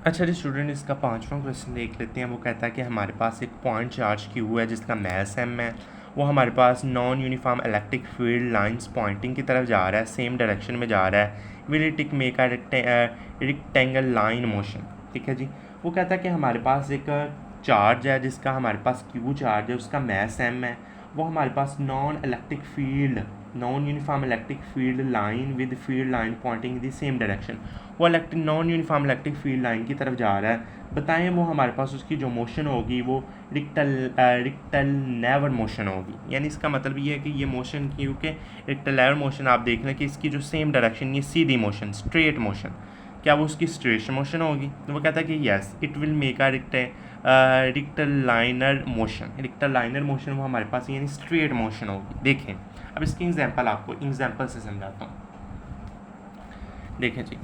अच्छा जी स्टूडेंट, इसका 5वां क्वेश्चन देख लेते हैं। वो कहता है कि हमारे पास एक पॉइंट चार्ज क्यू है जिसका मैस m है। वो हमारे पास non uniform electric field lines pointing की तरफ जा रहा है, सेम डायरेक्शन में जा रहा है। Will it make a rectangle line motion. ठीक है जी। वो कहता है कि हमारे पास एक चार्ज है जिसका हमारे पास क्यू चार्ज है, उसका मैस m है। वो हमारे पास non uniform electric field line with field line pointing in the same direction. वो non uniform electric field line की तरफ जा रहा है। बताएं वो हमारे पास उसकी जो मोशन होगी वो रिक्टलनेवर मोशन होगी। यानी इसका मतलब ये है कि ये मोशन, क्योंकि रिक्टलनेवर मोशन आप देख लें कि इसकी जो सेम डायरेक्शन, ये सीधी मोशन, स्ट्रेट मोशन, क्या वो उसकी स्ट्रेट मोशन होगी? तो वो कहता है कि yes it will make a rectilinear motion. Rectilinear motion वो हमारे पास यानी स्ट्रेट मोशन होगी। देखें अब इसकी एग्जांपल आपको एग्जांपल से समझाता हूँ। देखें जी,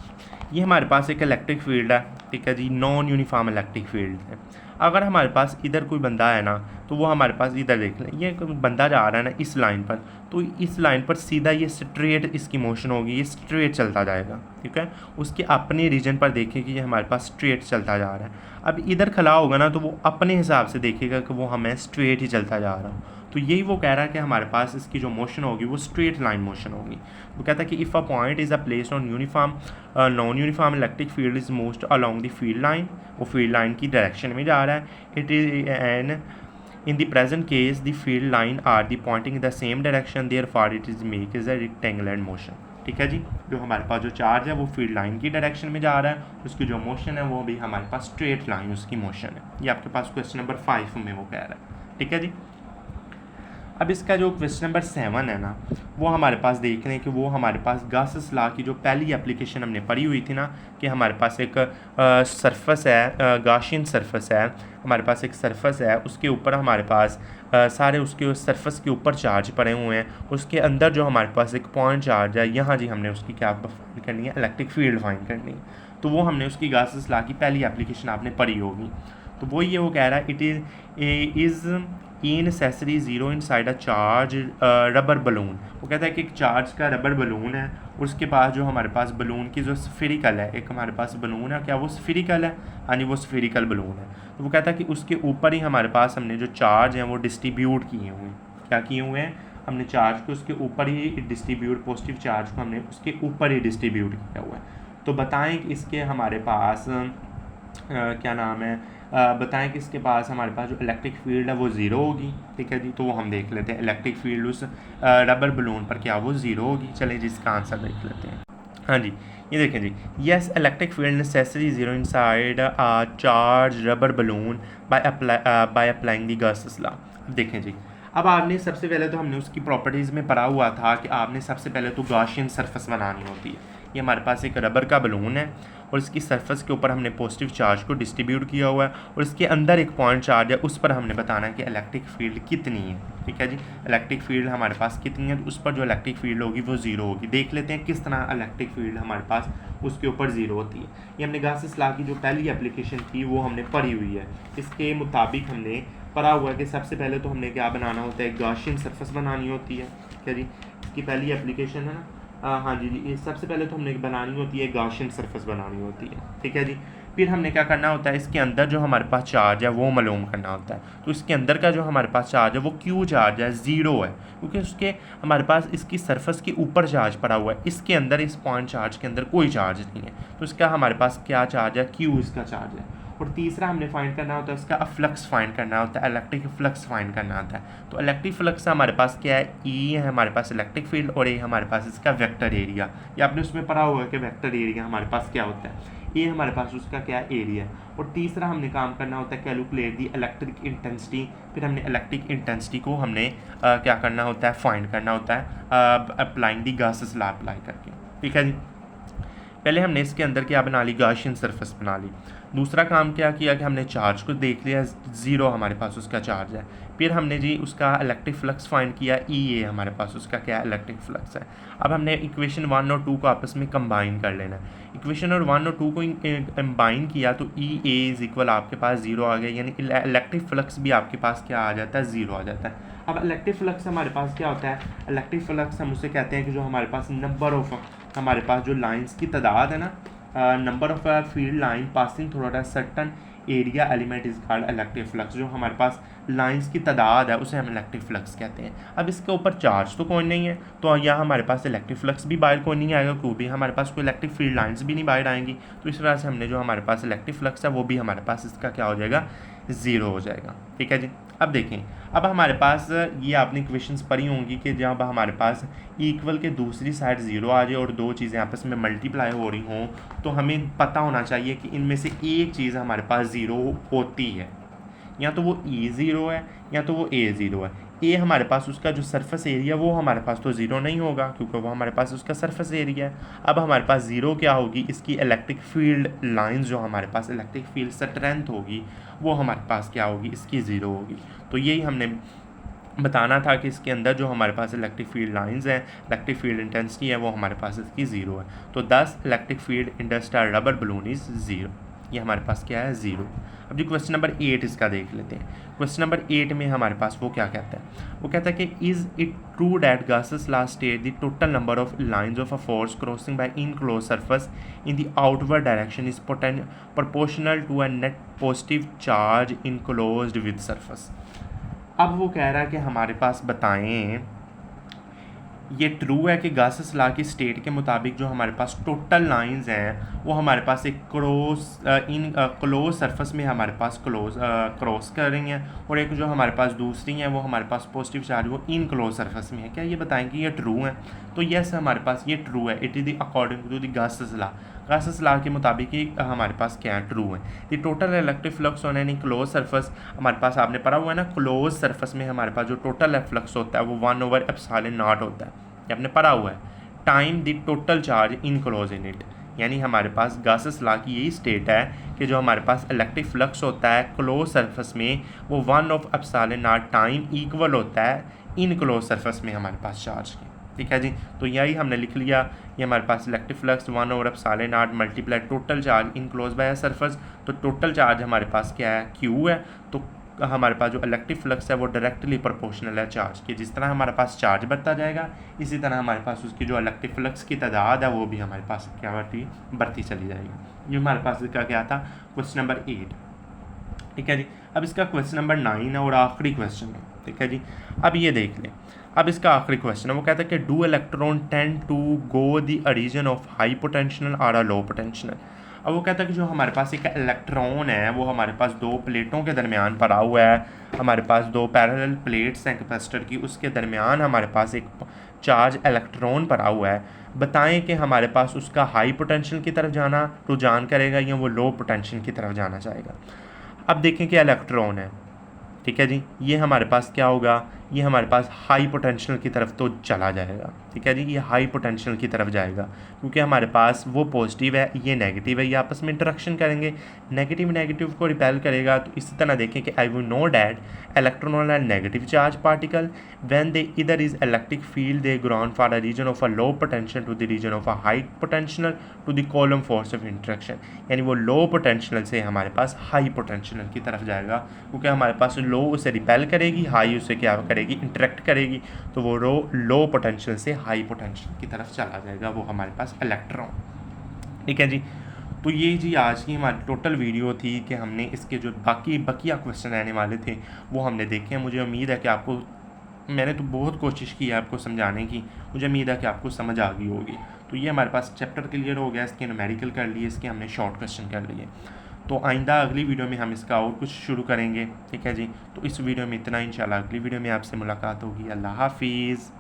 ये हमारे पास एक इलेक्ट्रिक फील्ड है। ठीक है जी, नॉन यूनिफॉर्म इलेक्ट्रिक फील्ड है। अगर हमारे पास इधर कोई बंदा है ना, तो वो हमारे पास इधर देख लें, ये बंदा जा रहा है ना इस लाइन पर, तो इस लाइन पर सीधा ये स्ट्रेट इसकी मोशन होगी, ये स्ट्रेट चलता जाएगा। ठीक है, उसके अपने रीजन पर देखें कि ये हमारे पास स्ट्रेट चलता जा रहा है। अब इधर खड़ा होगा ना तो वो अपने हिसाब से देखेगा कि वो हमें स्ट्रेट ही चलता जा रहा हो। तो यही वो कह रहा है कि हमारे पास इसकी जो मोशन होगी वो स्ट्रेट लाइन मोशन होगी। वो कहता है कि if a point is a placed on uniform non uniform electric field is moved along the field line, वो फील्ड लाइन की डायरेक्शन में जा रहा है। It is an in the present case the field line are the pointing in the same direction, therefore it is make is a rectangular motion. ठीक है जी, जो हमारे पास जो चार्ज है वो फील्ड लाइन की डायरेक्शन में जा रहा है, उसकी जो मोशन है वो भी हमारे पास स्ट्रेट लाइन उसकी मोशन है। ये आपके पास क्वेश्चन नंबर 5 में वो कह रहा है। ठीक है जी। अब इसका जो क्वेश्चन नंबर 7 है ना, वो हमारे पास देख लें कि वो हमारे पास गासेस लॉ की जो पहली एप्लीकेशन हमने पढ़ी हुई थी ना, कि हमारे पास एक सरफेस है, गाशियन सरफेस है। हमारे पास एक सरफेस है, उसके ऊपर हमारे पास सारे उसके सरफेस के ऊपर चार्ज पड़े हुए हैं। उसके अंदर जो हमारे पास एक पॉइंट चार्ज है, यहाँ जी हमने उसकी क्या फाइंड करनी है, इलेक्ट्रिक फील्ड फाइंड करनी है। तो वो हमने उसकी गासेस लॉ की पहली एप्लीकेशन आपने पढ़ी होगी। तो वो ये वो कह रहा है it is E necessary zero in side a charge rubber balloon. वो कहता है कि एक चार्ज का रबर बलून है, उसके पास जो हमारे पास बलून की जो स्फेरिकल है, एक हमारे पास बलून है, क्या वो स्फेरिकल है? हाँ जी, वो स्फेरिकल बलून है। तो वो कहता है कि उसके ऊपर ही हमारे पास हमने जो चार्ज हैं वो डिस्ट्रीब्यूट किए हुए हैं। क्या किए हुए हैं? हमने चार्ज को उसके ऊपर ही डिस्ट्रीब्यूट, पॉजिटिव चार्ज को हमने उसके ऊपर ही डिस्ट्रीब्यूट किया हुआ है। तो बताएं कि इसके हमारे पास क्या नाम है, बताएं कि इसके पास हमारे पास जो इलेक्ट्रिक फील्ड है वो ज़ीरो होगी। ठीक है जी, तो वो हम देख लेते हैं इलेक्ट्रिक फील्ड उस रबर बलून पर क्या वो ज़ीरो होगी। चलिए जिसका आंसर देख लेते हैं। हाँ जी, ये देखें जी, yes electric field necessary zero inside charge rubber balloon by applying the Gauss's law. अब देखें जी, अब आपने सबसे पहले तो हमने उसकी प्रॉपर्टीज़ में पढ़ा हुआ था कि आपने सबसे पहले तो गाशियन सरफेस बनानी होती है। ये हमारे पास एक रबर का बलून है और इसकी सरफेस के ऊपर हमने पॉजिटिव चार्ज को डिस्ट्रीब्यूट किया हुआ है और इसके अंदर एक पॉइंट चार्ज है, उस पर हमने बताना है कि इलेक्ट्रिक फील्ड कितनी है। ठीक है जी, इलेक्ट्रिक फील्ड हमारे पास कितनी है, तो उस पर जो इलेक्ट्रिक फील्ड होगी वो ज़ीरो होगी। देख लेते हैं किस तरह इलेक्ट्रिक फील्ड हमारे पास उसके ऊपर ज़ीरो होती है। ये हमने गासेस लॉ की जो पहली एप्लीकेशन थी वो हमने पढ़ी हुई है। इसके मुताबिक हमने पढ़ा हुआ है कि सबसे पहले तो हमने क्या बनाना होता है, गाशियन सरफेस बनानी होती है। ठीक है जी, इसकी पहली एप्लीकेशन है ना, हाँ जी जी, ये सबसे पहले तो हमने बनानी होती है गाशियन सरफेस बनानी होती है। ठीक है जी, फिर हमने क्या करना होता है, इसके अंदर जो हमारे पास चार्ज है वो मालूम करना होता है। तो इसके अंदर का जो हमारे पास चार्ज है वो क्यू चार्ज है, ज़ीरो है, क्योंकि उसके हमारे पास इसकी सरफेस के ऊपर चार्ज पड़ा हुआ है। इसके अंदर, इस पॉइंट चार्ज के अंदर कोई चार्ज नहीं है, तो इसका हमारे पास क्या चार्ज है, क्यू इसका चार्ज है। और तीसरा हमने फाइंड करना होता है इसका फ्लक्स फाइंड करना होता है, इलेक्ट्रिक फ्लक्स फाइंड करना होता है। तो इलेक्ट्रिक फ्लक्स हमारे पास क्या है, ई है हमारे पास इलेक्ट्रिक फील्ड और ये हमारे पास इसका वेक्टर एरिया। ये आपने उसमें पढ़ा हुआ है कि वेक्टर एरिया हमारे पास क्या होता है, ये हमारे पास उसका क्या एरिया है। और तीसरा हमने काम करना होता है कैलकुलेट दी इलेक्ट्रिक इंटेंसिटी। फिर हमने इलेक्ट्रिक इंटेंसिटी को हमने क्या करना होता है, फाइंड करना होता है अप्लाइंग दी गासेस लॉ अप्लाई करके। ठीक है जी, पहले हमने इसके अंदर क्या बना ली, गाशियन सरफेस बना ली। दूसरा काम क्या किया कि हमने चार्ज को देख लिया, ज़ीरो हमारे पास उसका चार्ज है। फिर हमने जी उसका इलेक्ट्रिक फ्लक्स फाइंड किया, ई ए हमारे पास उसका क्या इलेक्ट्रिक फ्लक्स है। अब हमने इक्वेशन 1 और 2 को आपस में कंबाइन कर लेना है। इक्वेशन और 1 और 2 को कंबाइन किया तो ई ए इज़ इक्वल आपके पास ज़ीरो आ गया, यानी इलेक्ट्रिक फ्लक्स भी आपके पास क्या आ जाता है, ज़ीरो आ जाता है। अब इलेक्ट्रिक फ्लक्स हमारे पास क्या होता है, इलेक्ट्रिक फ्लक्स हम उसे कहते हैं कि जो हमारे पास नंबर ऑफ, हमारे पास जो लाइंस की तादाद है ना, number of field line passing through a certain area element is called electric flux. जो हमारे पास लाइंस की तादाद है उसे हम इलेक्ट्रिक फ्लक्स कहते हैं। अब इसके ऊपर चार्ज तो कोई नहीं है, तो यहाँ हमारे पास इलेक्ट्रिक फ्लक्स भी बाहर कोई नहीं आएगा, क्योंकि हमारे पास कोई इलेक्ट्रिक फील्ड लाइंस भी नहीं बाहर आएंगी। तो इस वजह से हमने जो हमारे पास इलेक्ट्रिक फ्लक्स है वो भी हमारे पास इसका क्या हो जाएगा, ज़ीरो हो जाएगा। ठीक है जी। अब देखें, अब हमारे पास ये आपने इक्वेशंस पढ़ी होंगी कि जब हमारे पास इक्वल के दूसरी साइड ज़ीरो आ जाए और दो चीज़ें आपस में मल्टीप्लाई हो रही हों, तो हमें पता होना चाहिए कि इनमें से एक चीज़ हमारे पास ज़ीरो होती है। या तो वो ई ज़ीरो है या तो वो ए ज़ीरो है। ए हमारे पास उसका जो सरफेस एरिया वो हमारे पास तो ज़ीरो नहीं होगा, क्योंकि वो हमारे पास उसका सरफेस एरिया है। अब हमारे पास ज़ीरो क्या होगी, इसकी इलेक्ट्रिक फील्ड लाइंस जो हमारे पास इलेक्ट्रिक फील्ड स्ट्रेंथ होगी वो हमारे पास क्या होगी, इसकी ज़ीरो होगी। तो यही हमने बताना था कि इसके अंदर जो हमारे पास इलेक्ट्रिक फील्ड लाइंस हैं, इलेक्ट्रिक फील्ड इंटेंसिटी है वो हमारे पास इसकी ज़ीरो है। तो 10 electric field industrial rubber balloon is zero, ये हमारे पास क्या है, ज़ीरो। अब जो क्वेश्चन नंबर 8 इसका देख लेते हैं। क्वेश्चन नंबर 8 में हमारे पास वो क्या कहता है, वो कहता है कि is it true that Gauss's last state the total number of lines of a force crossing by enclose surface in the outward direction is proportional to a net positive charge enclosed with surface. अब वो कह रहा है कि हमारे पास बताएं ये true है कि गासेस लॉ की स्टेट के मुताबिक जो हमारे पास टोटल लाइंस हैं वो हमारे पास एक क्लोज सरफेस में हमारे पास क्रॉस कर रही हैं, और एक जो हमारे पास दूसरी हैं वो हमारे पास पॉजिटिव चार्ज वो इन क्लोज सरफेस में है। क्या ये बताएं कि ये ट्रू है? तो यस हमारे पास ये ट्रू है। It is the according to the Gauss's law, Gauss's law के मुताबिक ही हमारे पास क्या है, ट्रू है। The total electric flux on any close surface, हमारे पास आपने पढ़ा हुआ है ना, क्लोज सरफेस में हमारे पास जो टोटल फ्लक्स होता है वो 1/ε0 होता है, ये आपने पढ़ा हुआ है। Time the total charge in close in it, यानी हमारे पास गासेस लॉ की यही स्टेट है कि जो हमारे पास इलेक्ट्रिक फ्लक्स होता है क्लोज सरफेस में वो 1/ε0 टाइम इक्वल होता है इन क्लोज सरफेस में हमारे पास चार्ज के। ठीक है जी। तो यही हमने लिख लिया, ये हमारे पास electric flux 1/ε0 multiply total charge in close by surface. तो टोटल चार्ज हमारे पास क्या है, क्यू है। तो हमारे पास जो इलेक्ट्रिक फ्लक्स है वो डायरेक्टली प्रोपोर्शनल है चार्ज के। जिस तरह हमारे पास चार्ज बढ़ता जाएगा इसी तरह हमारे पास उसकी जो इलेक्ट्रिक फ्लक्स की तादाद है वो भी हमारे पास क्या बढ़ती चली जाएगी। ये हमारे पास इसका क्या था, क्वेश्चन नंबर 8। ठीक है जी। अब इसका क्वेश्चन नंबर 9 है और आखिरी क्वेश्चन है। ठीक है जी। अब ये देख लें, अब इसका आखिरी क्वेश्चन है, वो कहता है कि do electron tend to go the origin of high potential और अ लो पोटेंशियल। अब वो कहता है कि जो हमारे पास एक इलेक्ट्रॉन है वो हमारे पास दो प्लेटों के दरमियान पड़ा हुआ है, हमारे पास दो पैरेलल प्लेट्स हैं कैपेसिटर की, उसके दरमियान हमारे पास एक चार्ज इलेक्ट्रॉन पड़ा हुआ है। बताएं कि हमारे पास उसका हाई पोटेंशियल की तरफ जाना रुझान करेगा या वो लो पोटेंशियल की तरफ जाना चाहेगा। अब देखें कि इलेक्ट्रॉन है, ठीक है जी, ये हमारे पास क्या होगा, ये हमारे पास हाई पोटेंशियल की तरफ तो चला जाएगा। ठीक है जी, ये हाई पोटेंशियल की तरफ जाएगा क्योंकि हमारे पास वो पॉजिटिव है ये नेगेटिव है, ये आपस में इंटरेक्शन करेंगे, नेगेटिव नेगेटिव को रिपेल करेगा। तो इसी तरह देखें कि I will know that electron are negative charge particle when they इधर is electric field they ground for a region of a low potential to the region of a high potential to the Coulomb force of interaction, यानी वो low potential से हमारे पास high potential की तरफ जाएगा क्योंकि हमारे पास लो उसे रिपेल करेगी, हाई उसे क्या करेगी, इंटरेक्ट करेगी। तो वो लो पोटेंशियल से हाई पोटेंशियल की तरफ चला जाएगा वो हमारे पास इलेक्ट्रॉन। ठीक है जी। तो ये जी आज की हमारी टोटल वीडियो थी कि हमने इसके जो बकिया क्वेश्चन आने वाले थे वो हमने देखे हैं। मुझे उम्मीद है कि आपको, मैंने तो बहुत कोशिश की है आपको समझाने की, मुझे उम्मीद है कि आपको समझ आ गई होगी। तो ये हमारे पास चैप्टर क्लियर हो गया, इसके न्यूमेरिकल कर लिए, इसके हमने शॉर्ट क्वेश्चन कर लिए। तो आइंदा अगली वीडियो में हम इसका और कुछ शुरू करेंगे। ठीक है जी। तो इस वीडियो में इतना, इंशाल्लाह अगली वीडियो में आपसे मुलाकात होगी। अल्लाह हाफिज़।